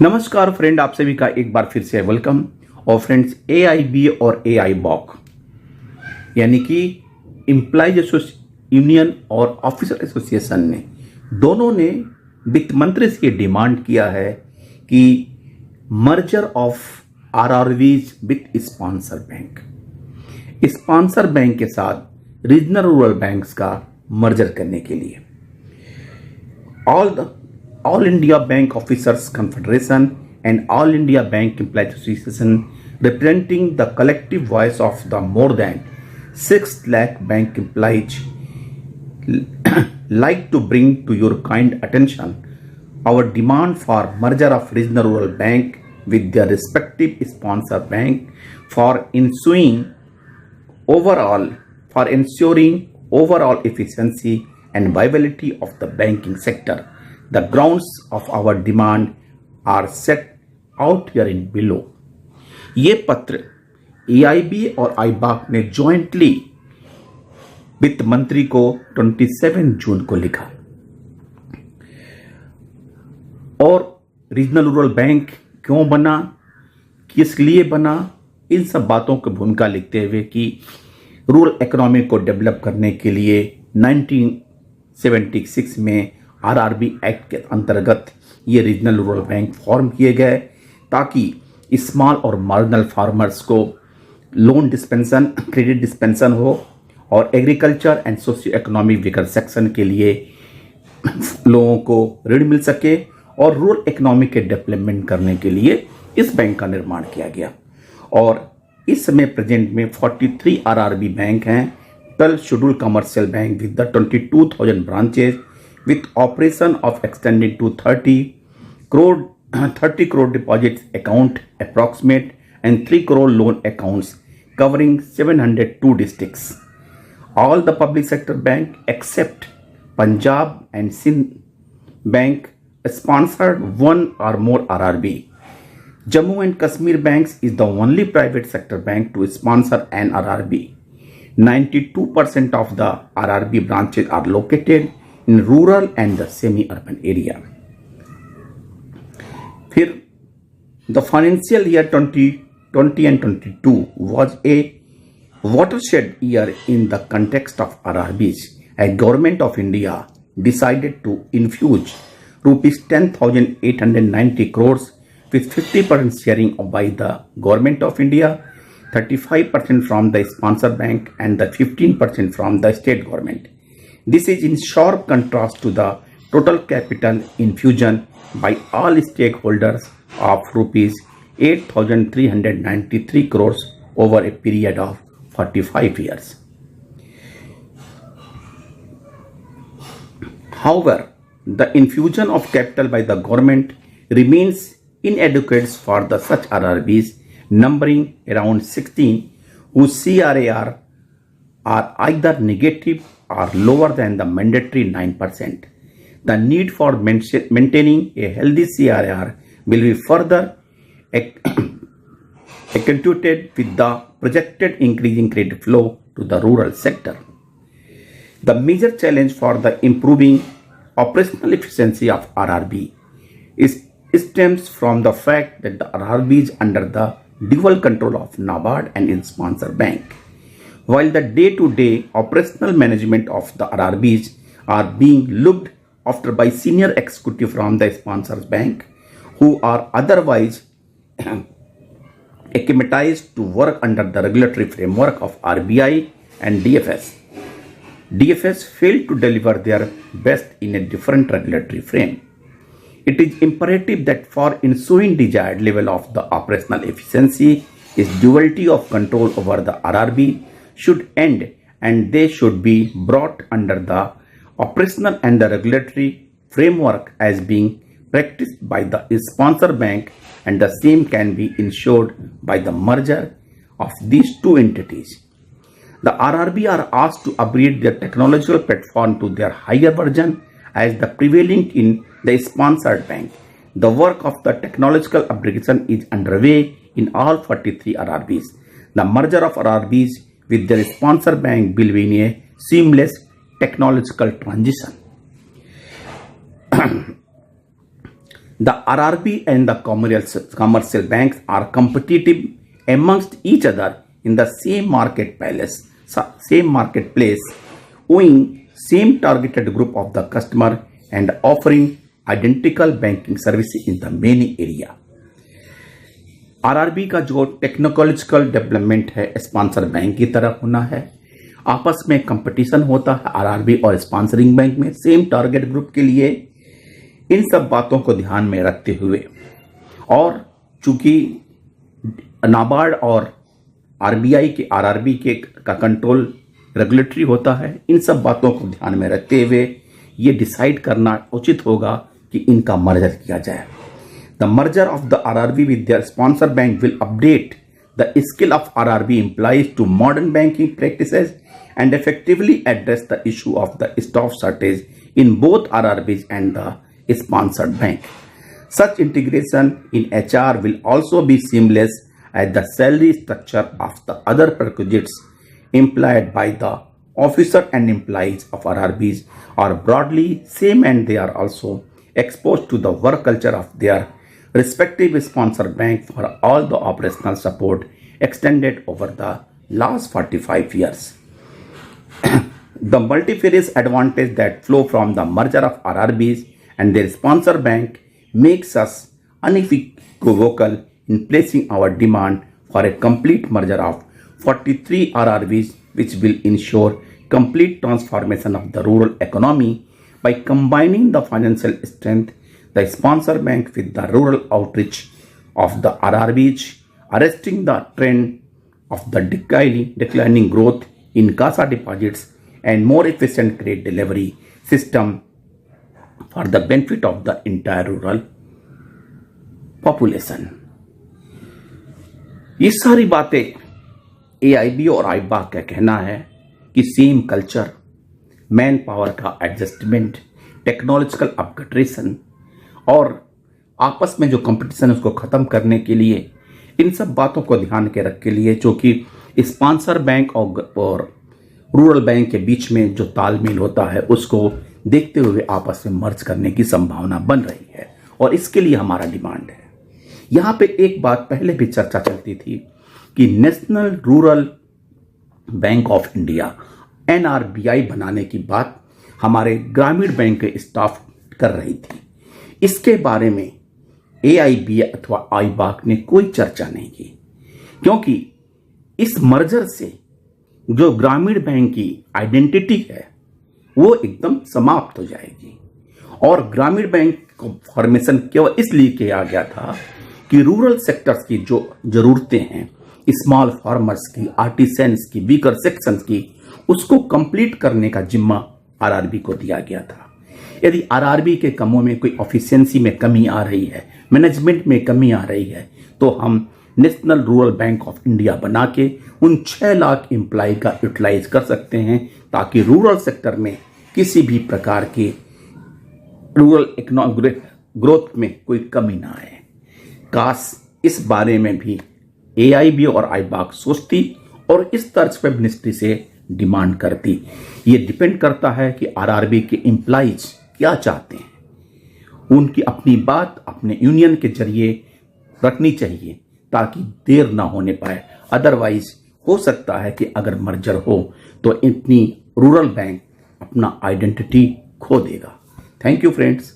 नमस्कार फ्रेंड, आप सभी का एक बार फिर से वेलकम। और फ्रेंड्स, AIB और AI BOC यानी कि एम्प्लॉयज यूनियन और ऑफिसर एसोसिएशन ने दोनों ने वित्त मंत्री से डिमांड किया है कि merger of RRBs with sponsor bank, sponsor bank के साथ रीजनल रूरल बैंक्स का मर्जर करने के लिए All India Bank Officers Confederation and All India Bank Employees Association, representing the collective voice of the more than 6 lakh bank employees, like to bring to your kind attention our demand for merger of regional rural bank with their respective sponsor bank for ensuring overall efficiency and viability of the banking sector. The grounds of our demand are set out herein below. ये पत्र AIB और IBOC ने jointly वित्त मंत्री को 27 जून को लिखा। और रीजनल रूरल बैंक क्यों बना, किस लिए बना, इन सब बातों को भूमिका लिखते हुए कि रूरल इकोनॉमी को डेवलप करने के लिए 1976 में RRB एक्ट के अंतर्गत ये रीजनल रूरल बैंक फॉर्म किए गए ताकि स्मॉल और मार्जिनल फार्मर्स को लोन डिस्पेंसन, क्रेडिट डिस्पेंसन हो और agriculture and socio economic weaker section के लिए लोगों को ऋण मिल सके और रूरल इकोनॉमी के डेवलपमेंट करने के लिए इस बैंक का निर्माण किया गया। और इस समय प्रेजेंट में 43 RRB बैंक हैं, 12 schedule commercial bank with the 22,000 branches with operation of extending to 30 crore deposits account approximate and 3 crore loan accounts covering 702 districts. All the public sector bank except Punjab and Sindh Bank sponsored one or more RRB. Jammu and Kashmir Banks is the only private sector bank to sponsor an RRB. 92% of the RRB branches are located in rural and the semi-urban area. फिर the financial year 2020 and 22 was a watershed year in the context of RRBs. A government of India decided to infuse rupees 10,890 crores with 50% sharing by the government of India, 35% from the sponsor bank and the 15% from the state government. This is in sharp contrast to the total capital infusion by all stakeholders of rupees 8,393 crores over a period of 45 years. However, the infusion of capital by the government remains inadequate for the such RRBs numbering around 16 whose CRAR are either negative or lower than the mandatory 9%. The need for maintaining a healthy CRAR will be further accentuated with the projected increasing credit flow to the rural sector. The major challenge for the improving operational efficiency of RRB stems from the fact that the RRB is under the dual control of NABARD and its sponsor bank. While the day-to-day operational management of the RRBs are being looked after by senior executive from the sponsors bank, who are otherwise acclimatized to work under the regulatory framework of RBI and DFS. DFS failed to deliver their best in a different regulatory frame. It is imperative that for ensuing desired level of the operational efficiency, is duality of control over the RRB should end and they should be brought under the operational and the regulatory framework as being practiced by the sponsor bank, and the same can be ensured by the merger of these two entities. The RRB are asked to upgrade their technological platform to their higher version as the prevailing in the sponsored bank. The work of the technological upgradation is underway in all 43 RRBs. The merger of RRBs with their sponsor bank will be in a seamless technological transition. The RRB and the commercial banks are competitive amongst each other in the same marketplace, owing same targeted group of the customer and offering identical banking services in the many area. RRB का जो technological development है sponsor bank की तरह होना है। आपस में competition होता है आरआरबी और स्पॉन्सरिंग बैंक में सेम टारगेट ग्रुप के लिए। इन सब बातों को ध्यान में रखते हुए और चूंकि नाबार्ड और आरबीआई के आरआरबी के का कंट्रोल रेगुलेटरी होता है, इन सब बातों को ध्यान में रखते हुए ये डिसाइड करना उचित होगा कि इनका मर्जर किया जाए। The merger of the RRB with their sponsor bank will update the skill of RRB employees to modern banking practices and effectively address the issue of the staff shortage in both RRBs and the sponsored bank. Such integration in HR will also be seamless as the salary structure of the other prerequisites employed by the officer and employees of RRBs are broadly same, and they are also exposed to the work culture of their respective sponsor bank for all the operational support extended over the last 45 years. The multifarious advantage that flow from the merger of RRBs and their sponsor bank makes us unequivocal in placing our demand for a complete merger of 43 RRBs, which will ensure complete transformation of the rural economy by combining the financial strength the sponsor bank with the rural outreach of the RRBs, arresting the trend of the declining growth in CASA deposits and more efficient credit delivery system for the benefit of the entire rural population. ये सारी बातें AIB और आईबाक का कहना है कि same culture, man power का adjustment, technological upgradation और आपस में जो कंपटीशन है उसको खत्म करने के लिए इन सब बातों को ध्यान के रख के लिए, जो कि स्पॉन्सर बैंक और रूरल बैंक के बीच में जो तालमेल होता है उसको देखते हुए आपस में मर्ज करने की संभावना बन रही है और इसके लिए हमारा डिमांड है। यहाँ पे एक बात पहले भी चर्चा चलती थी कि National Rural Bank of India NRBI बनाने की बात हमारे ग्रामीण बैंक के स्टाफ कर रही थी। इसके बारे में एआईबी अथवा आईबाक ने कोई चर्चा नहीं की, क्योंकि इस मर्जर से जो ग्रामीण बैंक की आइडेंटिटी है वो एकदम समाप्त हो जाएगी। और ग्रामीण बैंक को फॉर्मेशन केवल इसलिए किया गया था कि रूरल सेक्टर्स की जो जरूरतें हैं, स्मॉल फार्मर्स की, आर्टिसंस की, वीकर सेक्शंस की, उसको कंप्लीट करने का जिम्मा आरआरबी को दिया गया था। यदि आरआरबी के कामों में कोई एफिशिएंसी में कमी आ रही है, मैनेजमेंट में कमी आ रही है, तो हम national Rural Bank of India बना के उन 6 लाख एम्प्लॉय का यूटिलाइज कर सकते हैं, ताकि रूरल सेक्टर में किसी भी प्रकार के रूरल इकोनॉमिक ग्रोथ में कोई कमी ना आए। काश इस बारे में भी एआईबी और आईबाक सोचती और इस तर्ज पर मिनिस्ट्री से डिमांड करती। ये डिपेंड करता है कि आरआरबी के एम्प्लॉइज क्या चाहते हैं, उनकी अपनी बात अपने यूनियन के जरिए रखनी चाहिए ताकि देर ना होने पाए। अदरवाइज हो सकता है कि अगर मर्जर हो तो इतनी रूरल बैंक अपना आइडेंटिटी खो देगा। Thank you friends.